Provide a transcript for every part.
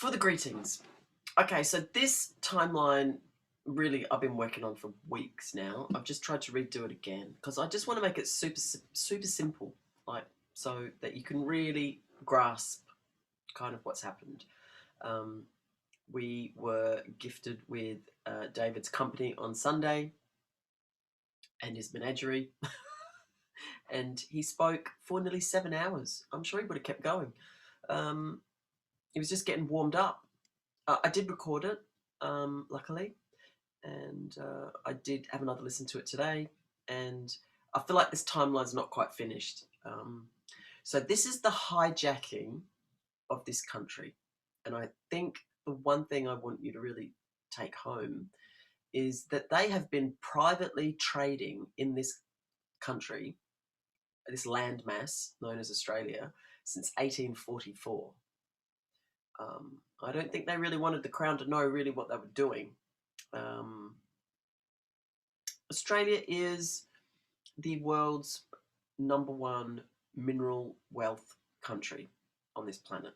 For the greetings. Okay, so this timeline really I've been working on for weeks now. I've just tried to redo it again because I just want to make it super simple, like so that you can really grasp kind of what's happened. Um, we were gifted with David's company on Sunday and his menagerie, and he spoke for nearly 7 hours. I'm sure he would have kept going. He was just getting warmed up. I did record it, luckily, and I did have another listen to it today, and I feel like this timeline's not quite finished. So this is the hijacking of this country, and I think the one thing I want you to really take home is that they have been privately trading in this country, this landmass known as Australia, since 1844. I don't think they really wanted the Crown to know really what they were doing. Australia is the world's #1 mineral wealth country on this planet.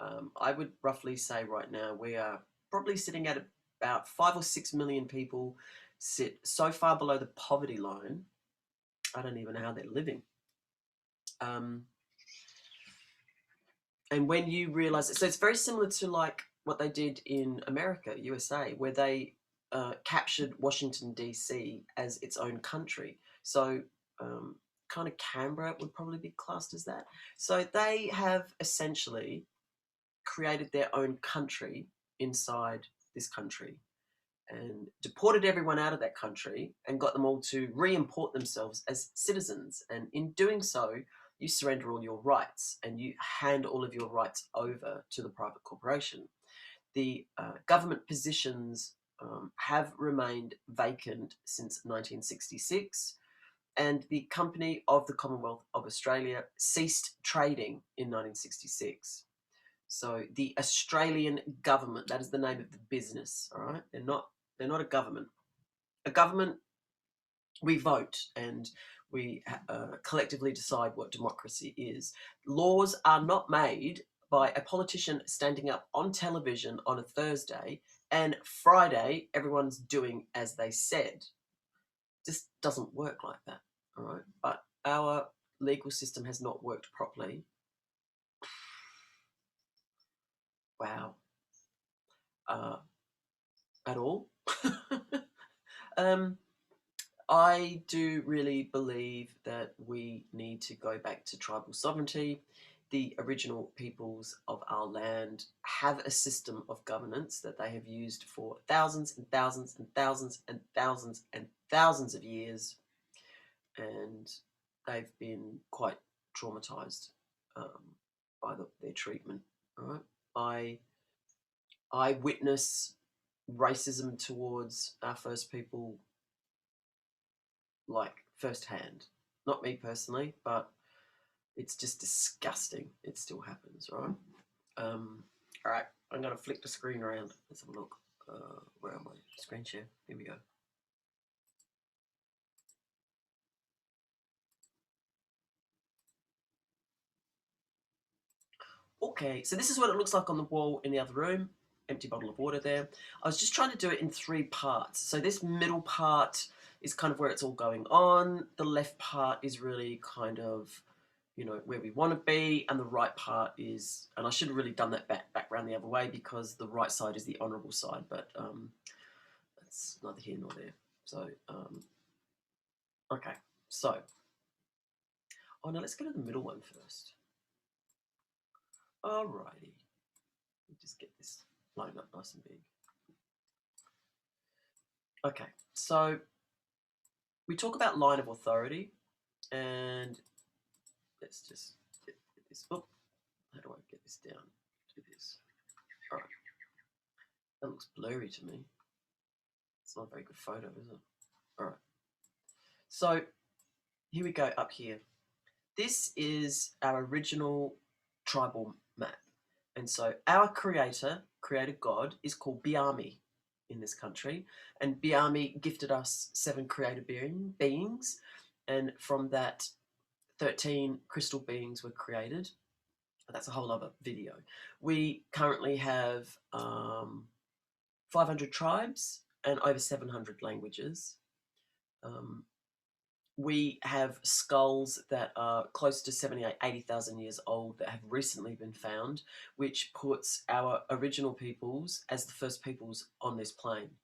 I would roughly say right now we are probably sitting at about 5 or 6 million people sit so far below the poverty line. I don't even know how they're living. And when you realize it, so it's very similar to like what they did in America, USA, where they captured Washington, D.C. as its own country. So kind of Canberra would probably be classed as that. So they have essentially created their own country inside this country and deported everyone out of that country and got them all to re-import themselves as citizens. And in doing so, you surrender all your rights and you hand all of your rights over to the private corporation. The government positions have remained vacant since 1966, and the Company of the Commonwealth of Australia ceased trading in 1966. So the Australian government, that is the name of the business, all right? They're not a government. A government, we vote and we collectively decide what democracy is. Laws are not made by a politician standing up on television on a Thursday and Friday everyone's doing as they said. Just doesn't work like that, all right? But our legal system has not worked properly. Wow. At all. I do really believe that we need to go back to tribal sovereignty. The original peoples of our land have a system of governance that they have used for thousands and thousands and thousands and thousands and thousands of years, and they've been quite traumatized by their treatment. All right? I witness racism towards our First People like firsthand. Not me personally, but it's just disgusting. It still happens, right? All right, I'm gonna flick the screen around. Let's have a look. Where am I? Screen share. Here we go. Okay, so this is what it looks like on the wall in the other room. Empty bottle of water there. I was just trying to do it in 3 parts. So this middle part is kind of where it's all going on. The left part is really kind of, you know, where we want to be, and the right part is, and I should have really done that back around the other way because the right side is the honourable side, but that's neither here nor there. So, okay, so, oh no, let's go to the middle one first. Alrighty, just get this lined up nice and big. Okay, so we talk about line of authority, and let's just get this. Oh, how do I get this down to this? All right, that looks blurry to me. It's not a very good photo, is it? All right. So here we go up here. This is our original tribal map. And so our creator God, is called Biami in this country. And Biami gifted us 7 creator beings. And from that, 13 crystal beings were created. That's a whole other video. We currently have 500 tribes and over 700 languages. We have skulls that are close to 80,000 years old that have recently been found, which puts our original peoples as the first peoples on this plane.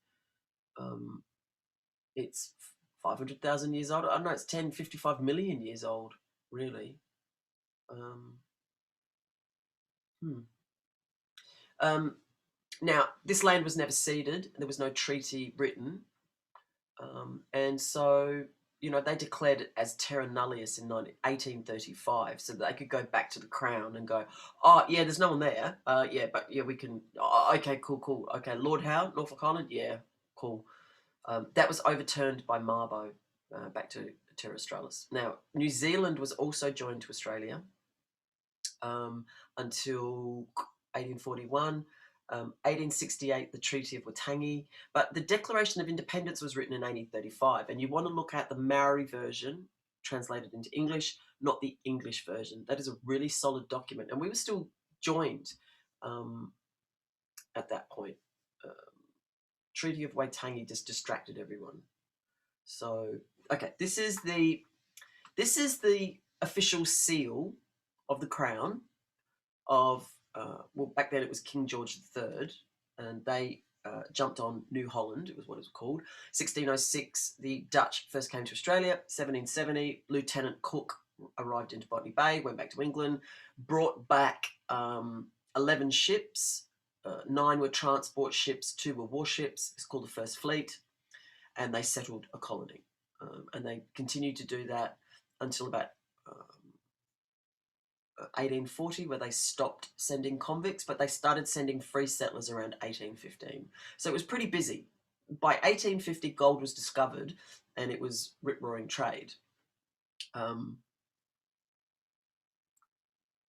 It's 500,000 years old. I don't know, it's 55 million years old, really. Now, this land was never ceded. There was no treaty written. And so, you know, they declared it as terra nullius in 1835 so that they could go back to the Crown and go, oh, yeah, there's no one there. Yeah, but yeah, we can, oh, okay, cool. Okay, Lord Howe, Norfolk Island, yeah, cool. That was overturned by Mabo back to Terra Australis. Now, New Zealand was also joined to Australia until 1841. 1868, the Treaty of Waitangi, but the Declaration of Independence was written in 1835, and you want to look at the Maori version, translated into English, not the English version. That is a really solid document, and we were still joined at that point. Treaty of Waitangi just distracted everyone. So, okay, this is the official seal of the Crown of, well, back then it was King George III, and they jumped on New Holland, it was what it was called. 1606, the Dutch first came to Australia. 1770, Lieutenant Cook arrived into Botany Bay, went back to England, brought back 11 ships. 9 were transport ships, 2 were warships. It's called the First Fleet, and they settled a colony. And they continued to do that until about 1840, where they stopped sending convicts, but they started sending free settlers around 1815. So it was pretty busy. By 1850, gold was discovered, and it was rip-roaring trade.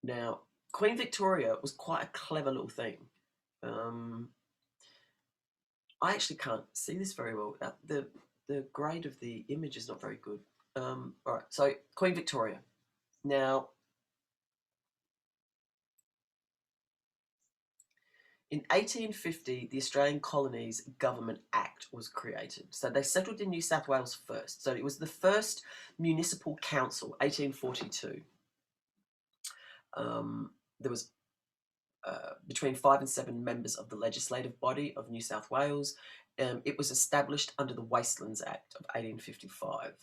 Now, Queen Victoria was quite a clever little thing. I actually can't see this very well. The grade of the image is not very good. All right, so Queen Victoria. Now, in 1850, the Australian Colonies Government Act was created. So they settled in New South Wales first. So it was the first municipal council, 1842. There was between 5 and 7 members of the legislative body of New South Wales. It was established under the Wastelands Act of 1855.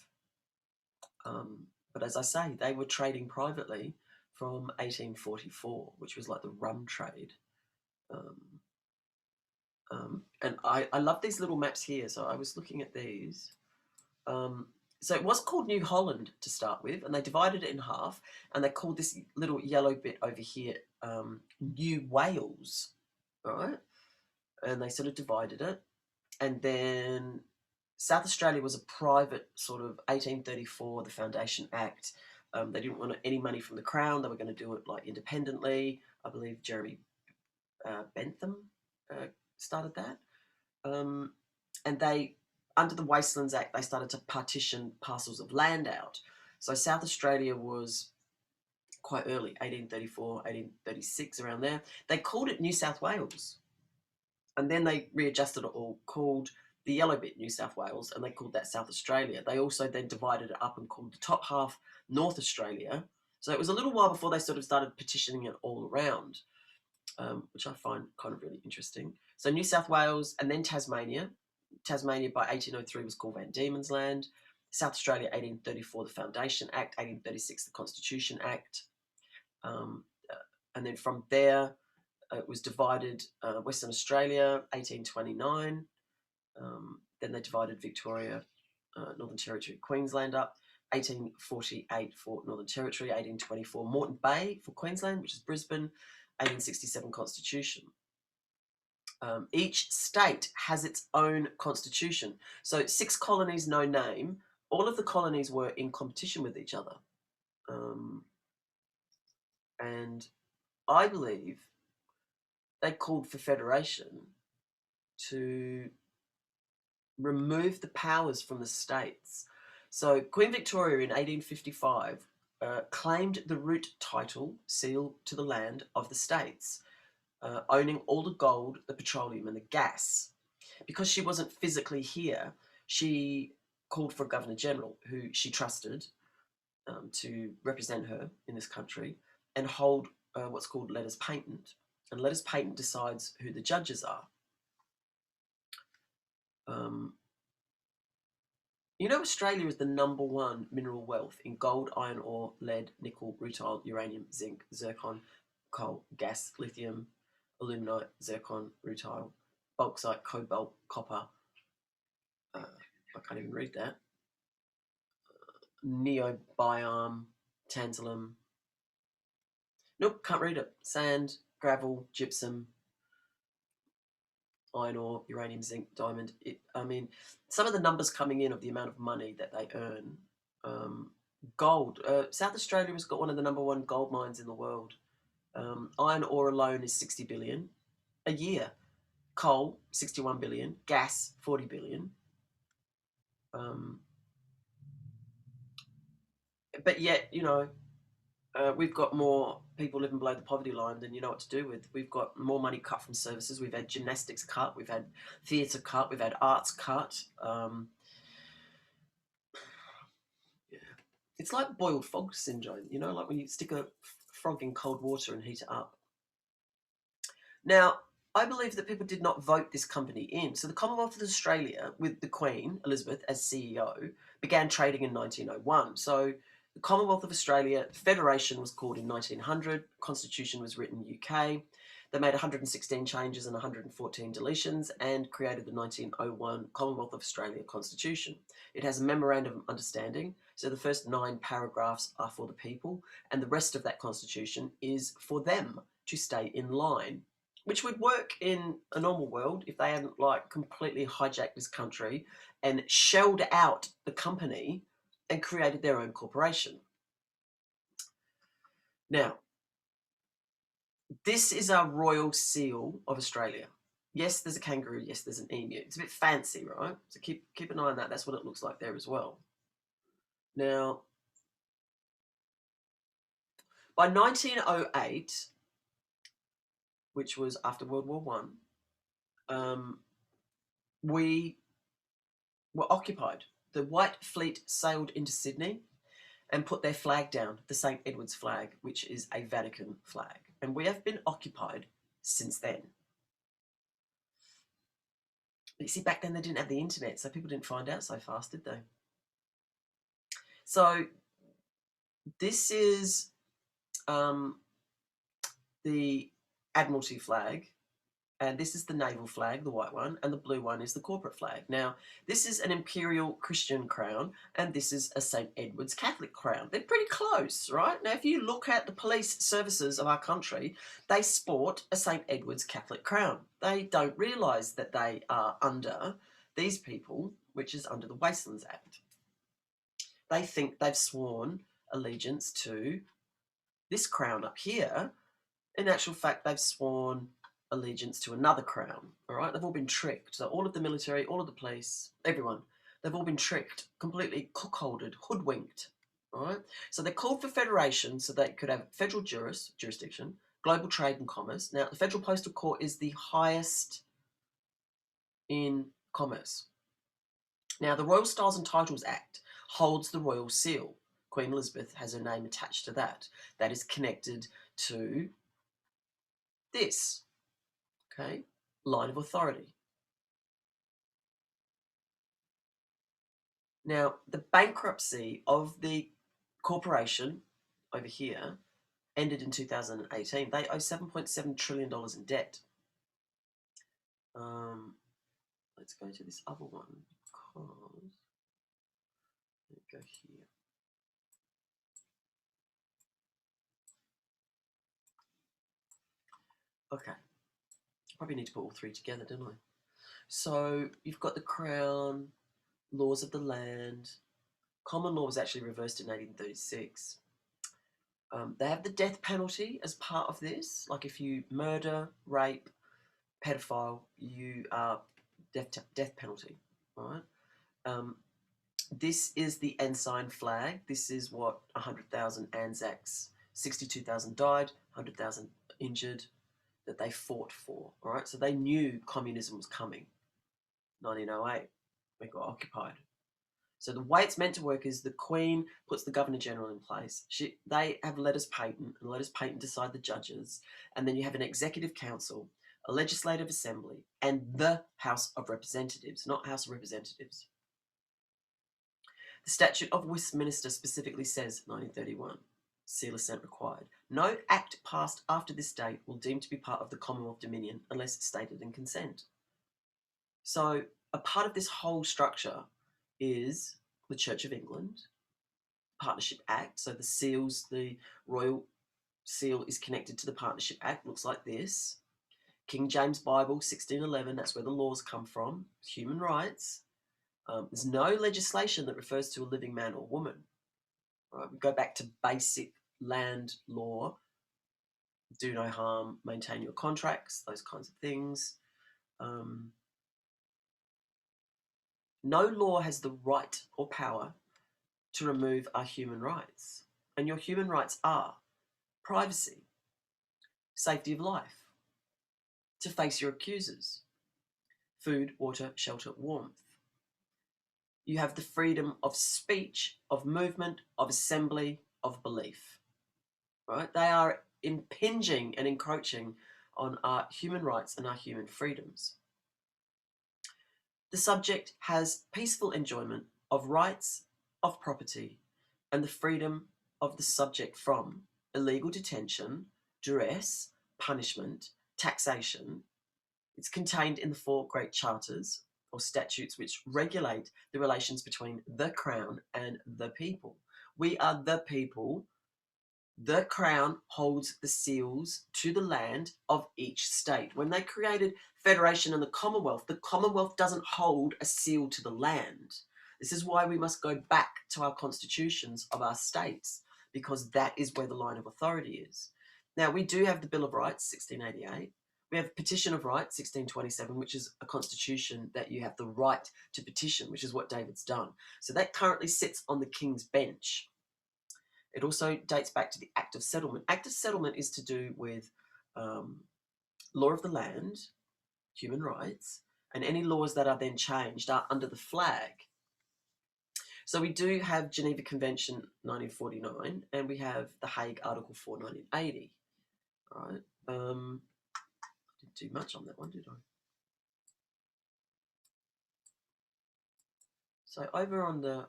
But as I say, they were trading privately from 1844, which was like the rum trade. And I love these little maps here. So I was looking at these. So it was called New Holland to start with, and they divided it in half, and they called this little yellow bit over here New Wales, right? And they sort of divided it. And then South Australia was a private sort of 1834, the Foundation Act. They didn't want any money from the Crown. They were going to do it like independently. I believe Jeremy Bentham started that. And they, under the Wastelands Act, they started to partition parcels of land out. So South Australia was quite early, 1834, 1836, around there. They called it New South Wales. And then they readjusted it all, called the yellow bit New South Wales, and they called that South Australia. They also then divided it up and called the top half North Australia. So it was a little while before they sort of started petitioning it all around, which I find kind of really interesting. So New South Wales and then Tasmania. Tasmania by 1803 was called Van Diemen's Land. South Australia, 1834, the Foundation Act. 1836, the Constitution Act. And then from there, it was divided. Western Australia, 1829. Then they divided Victoria, Northern Territory, Queensland up. 1848 for Northern Territory. 1824, Moreton Bay for Queensland, which is Brisbane. 1867 Constitution. Each state has its own constitution. So 6 colonies, no name. All of the colonies were in competition with each other. And I believe they called for federation to remove the powers from the states. So Queen Victoria in 1855 claimed the root title seal to the land of the states, owning all the gold, the petroleum, and the gas. Because she wasn't physically here, she called for a governor general who she trusted to represent her in this country and hold what's called letters patent. And letters patent decides who the judges are. You know, Australia is the #1 mineral wealth in gold, iron ore, lead, nickel, rutile, uranium, zinc, zircon, coal, gas, lithium, aluminite, zircon, rutile, bauxite, cobalt, copper. I can't even read that. Neobium, tantalum. Nope, can't read it. Sand, gravel, gypsum, iron ore, uranium, zinc, diamond. I mean, some of the numbers coming in of the amount of money that they earn. Gold. South Australia has got one of the #1 gold mines in the world. Iron ore alone is 60 billion a year. Coal, 61 billion. Gas, 40 billion. But yet, you know, we've got more people living below the poverty line than you know what to do with. We've got more money cut from services. We've had gymnastics cut. We've had theatre cut. We've had arts cut. Yeah. It's like boiled frog syndrome, you know, like when you stick a frog in cold water and heat it up. Now, I believe that people did not vote this company in. So the Commonwealth of Australia, with the Queen, Elizabeth, as CEO, began trading in 1901. So the Commonwealth of Australia, Federation was called in 1900, Constitution was written UK. They made 116 changes and 114 deletions and created the 1901 Commonwealth of Australia Constitution. It has a memorandum of understanding, so the first 9 paragraphs are for the people, and the rest of that constitution is for them to stay in line, which would work in a normal world if they hadn't like completely hijacked this country and shelled out the company and created their own corporation. Now, this is our royal seal of Australia. Yes, there's a kangaroo. Yes, there's an emu. It's a bit fancy, right? So keep an eye on that. That's what it looks like there as well. Now, by 1908, which was after World War One, we were occupied. The White Fleet sailed into Sydney and put their flag down, the St. Edward's flag, which is a Vatican flag. And we have been occupied since then. But you see, back then they didn't have the internet, so people didn't find out so fast, did they? So this is the Admiralty flag, and this is the naval flag, the white one, and the blue one is the corporate flag. Now, this is an imperial Christian crown, and this is a St. Edward's Catholic crown. They're pretty close, right? Now, if you look at the police services of our country, they sport a St. Edward's Catholic crown. They don't realise that they are under these people, which is under the Wastelands Act. They think they've sworn allegiance to this crown up here. In actual fact, they've sworn allegiance to another crown. All right, they've all been tricked. So all of the military, all of the police, everyone, they've all been tricked, completely cuckolded, hoodwinked. All right, so they called for federation so they could have federal jurisdiction, global trade and commerce. Now, the Federal Postal Court is the highest in commerce. Now, the Royal Styles and Titles Act holds the royal seal. Queen Elizabeth has her name attached to that. That is connected to this. Okay, line of authority. Now, the bankruptcy of the corporation over here ended in 2018. They owe $7.7 trillion in debt. Let's go to this other one because let me go here. Okay, probably need to put all 3 together, don't I? So you've got the Crown, laws of the land. Common law was actually reversed in 1836. They have the death penalty as part of this. Like if you murder, rape, pedophile, you are death penalty, right? This is the ensign flag. This is what 100,000 Anzacs, 62,000 died, 100,000 injured, that they fought for. All right, so they knew communism was coming. 1908, they got occupied. So the way it's meant to work is the Queen puts the Governor General in place. They have letters patent, and letters patent decide the judges, and then you have an Executive Council, a Legislative Assembly, and the House of Representatives, not House of Representatives. The Statute of Westminster specifically says 1931, seal assent required. No act passed after this date will deem to be part of the Commonwealth Dominion unless stated in consent. So a part of this whole structure is the Church of England Partnership Act. So the seals, the royal seal is connected to the Partnership Act, looks like this. King James Bible, 1611, that's where the laws come from. Human rights. There's no legislation that refers to a living man or woman. Right? We go back to basic land law. Do no harm, maintain your contracts, those kinds of things. No law has the right or power to remove our human rights. And your human rights are privacy, safety of life, to face your accusers, food, water, shelter, warmth. You have the freedom of speech, of movement, of assembly, of belief. Right? They are impinging and encroaching on our human rights and our human freedoms. The subject has peaceful enjoyment of rights, of property, and the freedom of the subject from illegal detention, duress, punishment, taxation. It's contained in the 4 great charters or statutes which regulate the relations between the Crown and the people. We are the people. The Crown holds the seals to the land of each state. When they created Federation and the Commonwealth doesn't hold a seal to the land. This is why we must go back to our constitutions of our states, because that is where the line of authority is. Now, we do have the Bill of Rights, 1688. We have Petition of Rights, 1627, which is a constitution that you have the right to petition, which is what David's done. So that currently sits on the King's Bench. It also dates back to the Act of Settlement. Act of Settlement is to do with law of the land, human rights, and any laws that are then changed are under the flag. So we do have Geneva Convention 1949, and we have the Hague Article 4 1980. All right. I didn't do much on that one, did I? So over on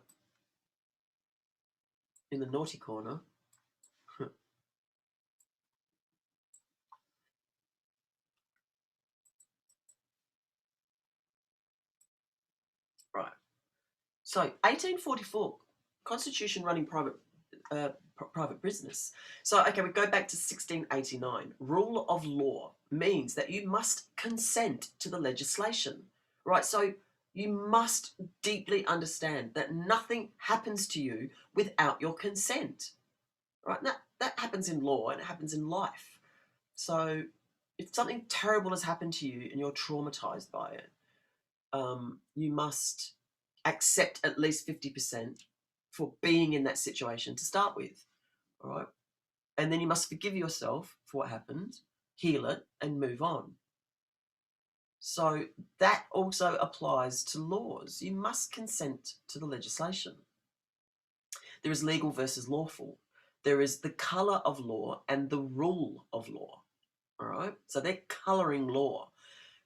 in the naughty corner, right. So 1844, Constitution running private business. So, okay, we go back to 1689. Rule of law means that you must consent to the legislation, right? So you must deeply understand that nothing happens to you without your consent, right? And that happens in law and it happens in life. So if something terrible has happened to you and you're traumatized by it, you must accept at least 50% for being in that situation to start with, all right? And then you must forgive yourself for what happened, heal it, and move on. So that also applies to laws. You must consent to the legislation. There is legal versus lawful. There is the colour of law and the rule of law, all right? So they're colouring law.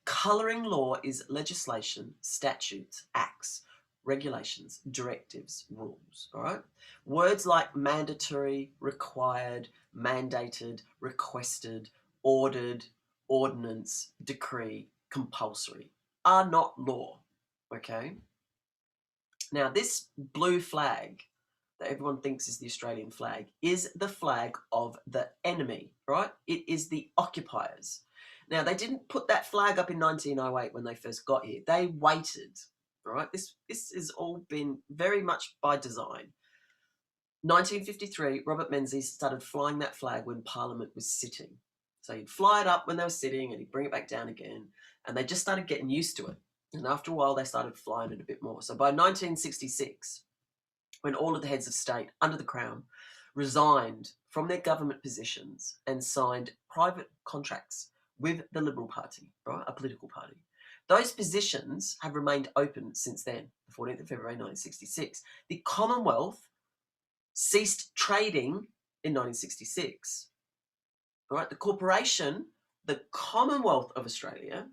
Colouring law is legislation, statutes, acts, regulations, directives, rules, all right? Words like mandatory, required, mandated, requested, ordered, ordinance, decree, compulsory are not law, okay? Now, this blue flag that everyone thinks is the Australian flag is the flag of the enemy, right? It is the occupiers. Now, they didn't put that flag up in 1908 when they first got here. They waited, all right? This has all been very much by design. 1953, Robert Menzies started flying that flag when Parliament was sitting. So he'd fly it up when they were sitting and he'd bring it back down again. And they just started getting used to it. And after a while, they started flying it a bit more. So by 1966, when all of the heads of state under the Crown resigned from their government positions and signed private contracts with the Liberal Party, right, a political party. Those positions have remained open since then, the 14th of February 1966. The Commonwealth ceased trading in 1966. All right, the corporation, the Commonwealth of Australia,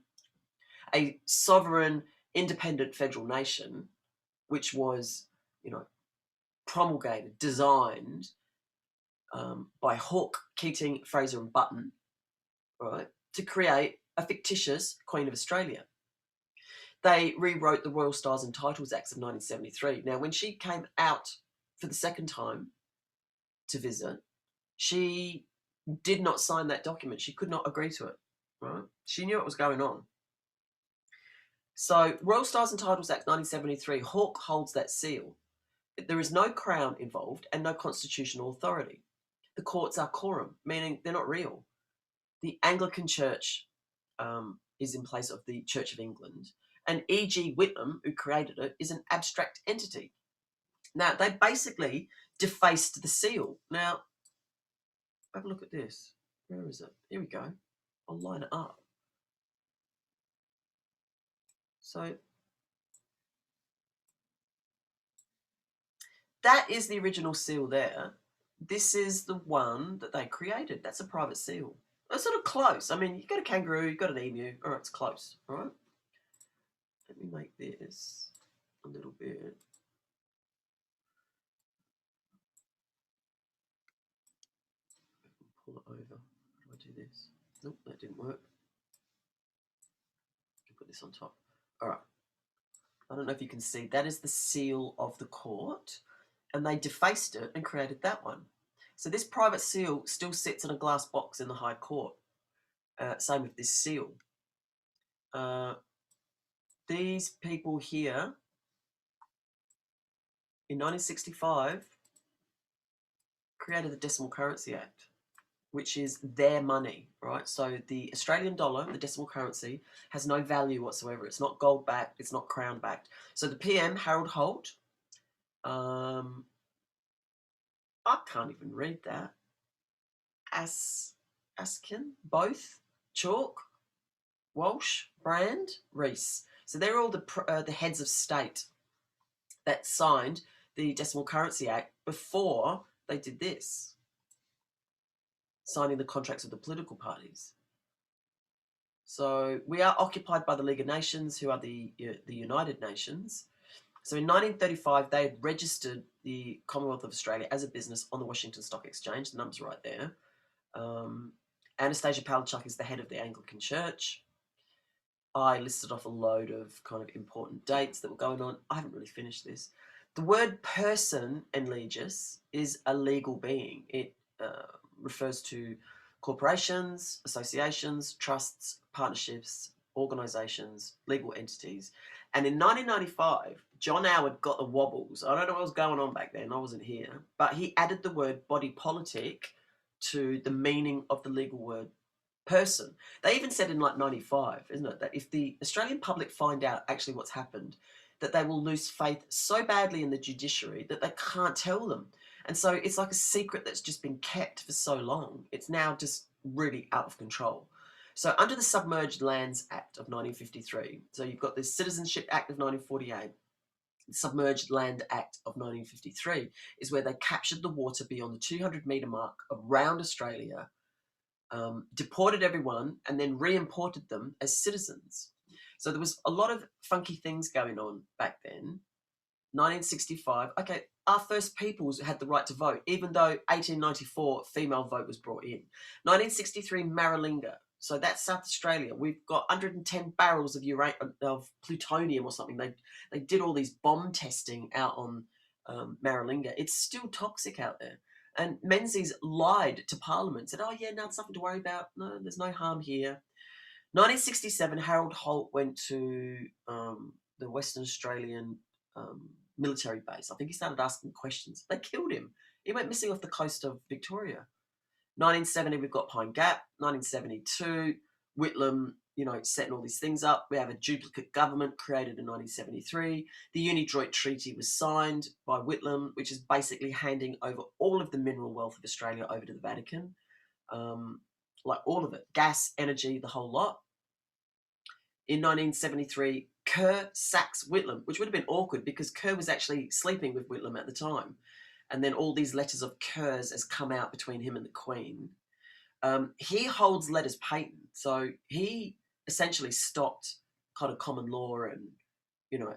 a sovereign, independent federal nation, which was, promulgated, designed by Hawke, Keating, Fraser, and Button, right, to create a fictitious Queen of Australia. They rewrote the Royal Stars and Titles Acts of 1973. Now, when she came out for the second time to visit, she did not sign that document. She could not agree to it, right? She knew what was going on. So, Royal Stars and Titles Act 1973, Hawke holds that seal. There is no crown involved and no constitutional authority. The courts are quorum, meaning they're not real. The Anglican Church is in place of the Church of England, and E.G. Whitlam, who created it, is an abstract entity. Now, they basically defaced the seal. Now, have a look at this. Where is it? Here we go. I'll line it up. So, that is the original seal there. This is the one that they created. That's a private seal. It's sort of close. I mean, you've got a kangaroo, you've got an emu. All right, it's close. All right. Let me make this a little bit. Pull it over. How do I do this? Nope, that didn't work. Put this on top. All right. I don't know if you can see. That is the seal of the court. And they defaced it and created that one. So this private seal still sits in a glass box in the High Court. Same with this seal. These people here, in 1965, created the Decimal Currency Act, which is their money, right? So the Australian dollar, the decimal currency, has no value whatsoever. It's not gold backed, it's not crown backed. So the PM, Harold Holt, I can't even read that. Askin, both, Chalk, Walsh, Brand, Rees. So they're all the heads of state that signed the Decimal Currency Act before they did this, signing the contracts with the political parties. So we are occupied by the League of Nations, who are the United Nations. So in 1935, they had registered the Commonwealth of Australia as a business on the Washington Stock Exchange. The number's right there. Anastasia Palaszczuk is the head of the Anglican Church. I listed off a load of kind of important dates that were going on. I haven't really finished this. The word person in legis is a legal being. It refers to corporations, associations, trusts, partnerships, organisations, legal entities. And in 1995, John Howard got the wobbles. I don't know what was going on back then. I wasn't here. But he added the word body politic to the meaning of the legal word person. They even said in like 95, isn't it, that if the Australian public find out actually what's happened, that they will lose faith so badly in the judiciary that they can't tell them. And so it's like a secret that's just been kept for so long. It's now just really out of control. So under the Submerged Lands Act of 1953, so you've got the Citizenship Act of 1948, the Submerged Land Act of 1953 is where they captured the water beyond the 200-metre mark around Australia, deported everyone, and then re-imported them as citizens. So there was a lot of funky things going on back then. 1965, okay, our first peoples had the right to vote, even though 1894 female vote was brought in. 1963, Maralinga. So that's South Australia. We've got 110 barrels of plutonium or something. They did all these bomb testing out on Maralinga. It's still toxic out there. And Menzies lied to Parliament, said, oh yeah, no, it's nothing to worry about. No, there's no harm here. 1967, Harold Holt went to the Western Australian military base. I think he started asking questions. They killed him. He went missing off the coast of Victoria. 1970, we've got Pine Gap. 1972, Whitlam, setting all these things up. We have a duplicate government created in 1973. The Unidroit Treaty was signed by Whitlam, which is basically handing over all of the mineral wealth of Australia over to the Vatican. Like all of it, gas, energy, the whole lot. In 1973, Kerr sacks Whitlam, which would have been awkward because Kerr was actually sleeping with Whitlam at the time. And then all these letters of Kerr's has come out between him and the Queen. He holds letters patent, so he essentially stopped kind of common law and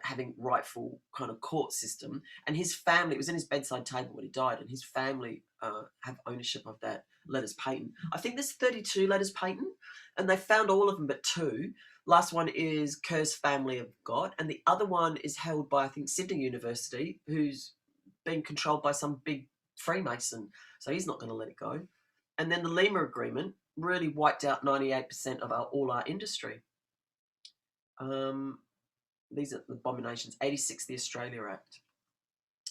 having rightful kind of court system. And his family, it was in his bedside table when he died, and his family have ownership of that letters patent. I think there's 32 letters patent, and they found all of them but two. Last one is Kerr's family have got, and the other one is held by, I think, Sydney University, who's been controlled by some big Freemason, so he's not going to let it go. And then the Lima Agreement really wiped out 98% of all our industry. These are the abominations. 86, the Australia Act.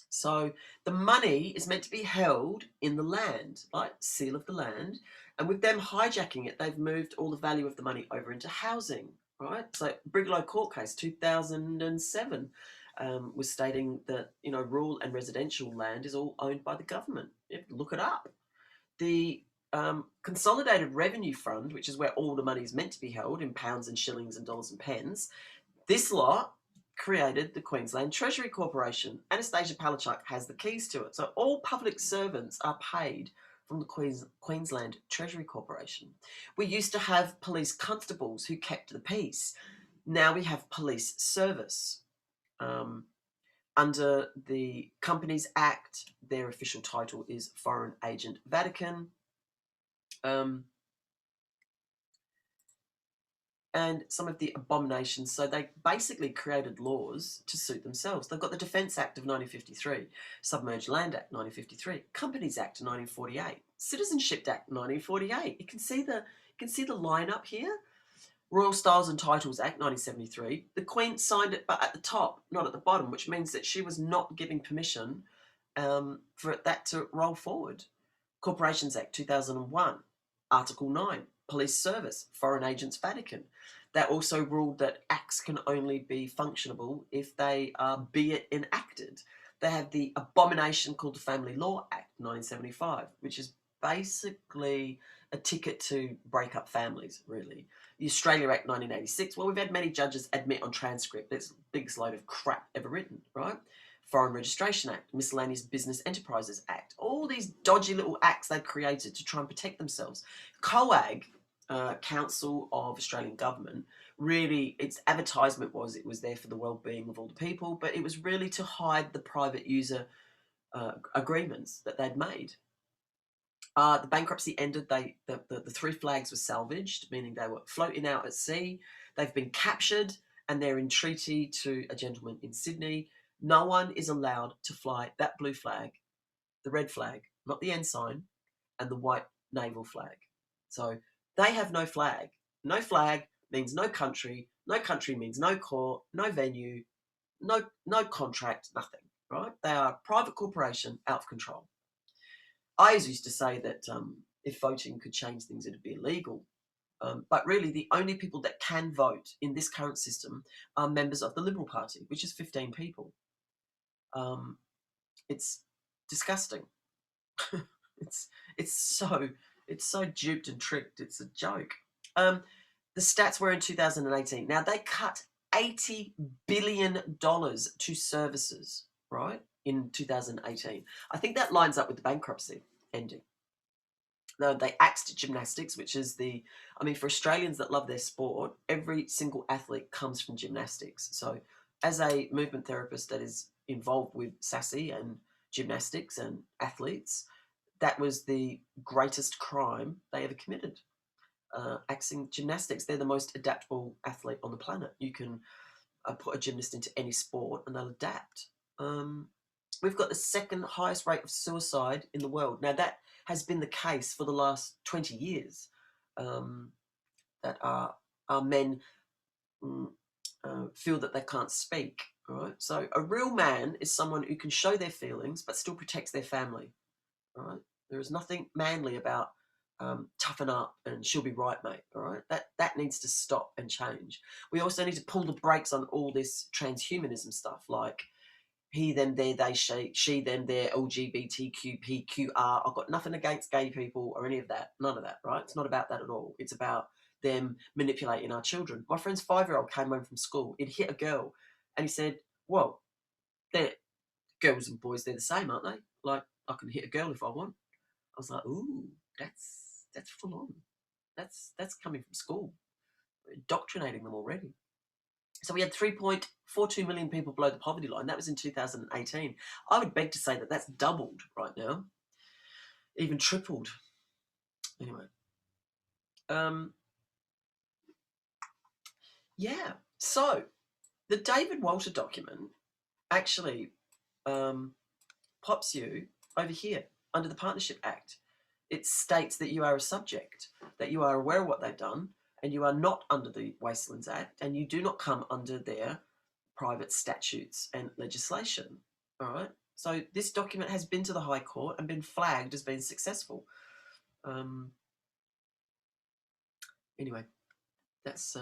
So the money is meant to be held in the land, like seal of the land. And with them hijacking it, they've moved all the value of the money over into housing, right? So Brigalow court case, 2007, was stating that, rural and residential land is all owned by the government. Look it up. The Consolidated Revenue Fund, which is where all the money is meant to be held in pounds and shillings and dollars and pence, this lot created the Queensland Treasury Corporation. Anastasia Palaszczuk has the keys to it. So all public servants are paid from the Queensland Treasury Corporation. We used to have police constables who kept the peace. Now we have police service. Under the Companies Act, their official title is Foreign Agent Vatican. And some of the abominations, so they basically created laws to suit themselves. They've got the Defence Act of 1953, Submerged Land Act 1953, Companies Act 1948, Citizenship Act 1948. You can see the line up here. Royal Styles and Titles Act 1973. The Queen signed it, but at the top, not at the bottom, which means that she was not giving permission for that to roll forward. Corporations Act 2001, Article 9, Police Service, Foreign Agents Vatican. That also ruled that acts can only be functionable if they are be it enacted. They have the abomination called the Family Law Act 1975, which is basically a ticket to break up families, really. The Australia Act 1986, well, we've had many judges admit on transcript it's the biggest load of crap ever written, right? Foreign Registration Act, Miscellaneous Business Enterprises Act, all these dodgy little acts they've created to try and protect themselves. COAG, Council of Australian Government, really its advertisement was it was there for the well-being of all the people, but it was really to hide the private user agreements that they'd made. The bankruptcy ended. The three flags were salvaged, meaning they were floating out at sea. They've been captured and they're in treaty to a gentleman in Sydney. No one is allowed to fly that blue flag, the red flag, not the ensign, and the white naval flag. So they have no flag. No flag means no country. No country means no court, no venue, no contract, nothing, right? They are a private corporation out of control. I always used to say that if voting could change things, it'd be illegal. But really, the only people that can vote in this current system are members of the Liberal Party, which is 15 people. It's disgusting. it's so duped and tricked. It's a joke. The stats were in 2018. Now they cut $80 billion to services, right, in 2018. I think that lines up with the bankruptcy ending. They axed gymnastics, which is for Australians that love their sport, every single athlete comes from gymnastics. So as a movement therapist that is involved with SASI and gymnastics and athletes, that was the greatest crime they ever committed. Axing gymnastics. They're the most adaptable athlete on the planet. You can put a gymnast into any sport and they'll adapt. We've got the second highest rate of suicide in the world. Now that has been the case for the last 20 years. That our men feel that they can't speak. Right? So a real man is someone who can show their feelings but still protects their family. Right? There is nothing manly about toughen up and she'll be right, mate. All right, that needs to stop and change. We also need to pull the brakes on all this transhumanism stuff, like he, them, their, they, she, them, their, LGBTQPQR. I've got nothing against gay people or any of that. None of that, right? It's not about that at all. It's about them manipulating our children. My friend's 5-year-old came home from school. He'd hit a girl, and he said, "Well, they're girls and boys. They're the same, aren't they? Like, I can hit a girl if I want." I was like, "Ooh, that's full on. That's coming from school. We're indoctrinating them already." So we had 3.42 million people below the poverty line. That was in 2018. I would beg to say that that's doubled right now, even tripled. Anyway, yeah. So the David Walter document actually pops you over here under the Partnership Act. It states that you are a subject, that you are aware of what they've done, and you are not under the Wastelands Act, and you do not come under their private statutes and legislation. All right. So this document has been to the High Court and been flagged as being successful. Anyway, that's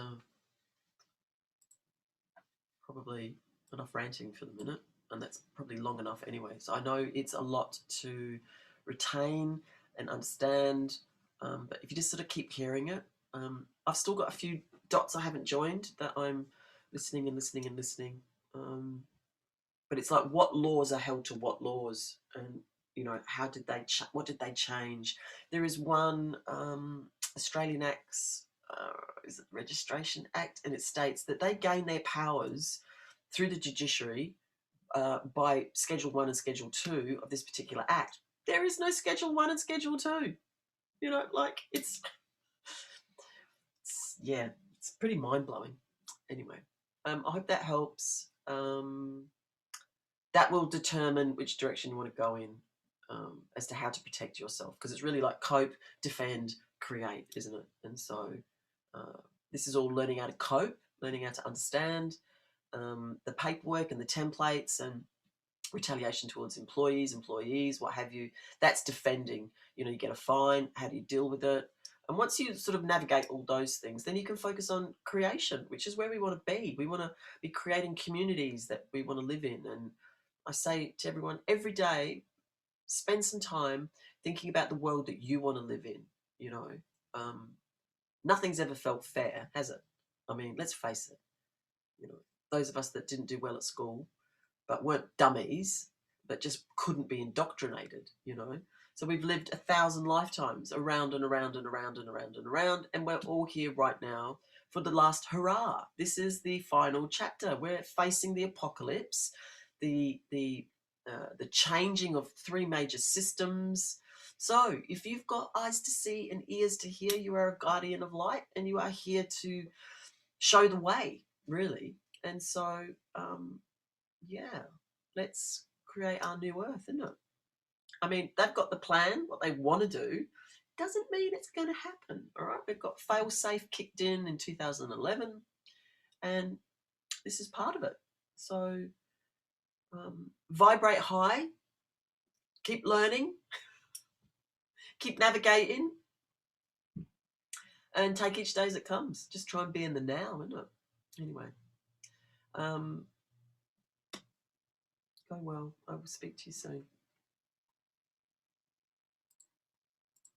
probably enough ranting for the minute, and that's probably long enough anyway. So I know it's a lot to retain and understand, but if you just sort of keep hearing it, I've still got a few dots I haven't joined that I'm listening and listening and listening. But it's like, what laws are held to what laws, and how did they what did they change? There is one Australian Acts, is it the Registration Act, and it states that they gain their powers through the judiciary by Schedule 1 and Schedule 2 of this particular act. There is no Schedule 1 and Schedule 2. Like, it's pretty mind-blowing. Anyway, I hope that helps. That will determine which direction you want to go in, as to how to protect yourself, because it's really like cope, defend, create, isn't it? And so this is all learning how to cope, learning how to understand the paperwork and the templates and retaliation towards employees, what have you. That's defending. You get a fine. How do you deal with it? And once you sort of navigate all those things, then you can focus on creation, which is where we want to be. We want to be creating communities that we want to live in. And I say to everyone, every day, spend some time thinking about the world that you want to live in. Nothing's ever felt fair, has it? I mean, let's face it. Those of us that didn't do well at school, but weren't dummies, but just couldn't be indoctrinated. So we've lived 1,000 lifetimes around and around and around and around and around, and we're all here right now for the last hurrah. This is the final chapter. We're facing the apocalypse, the changing of 3 major systems. So if you've got eyes to see and ears to hear, you are a guardian of light, and you are here to show the way, really. And so, let's create our new earth, isn't it? I mean, they've got the plan, what they want to do. Doesn't mean it's going to happen, all right? We've got fail-safe kicked in 2011, and this is part of it. So vibrate high, keep learning, keep navigating, and take each day as it comes. Just try and be in the now, isn't it? Anyway, go well. I will speak to you soon.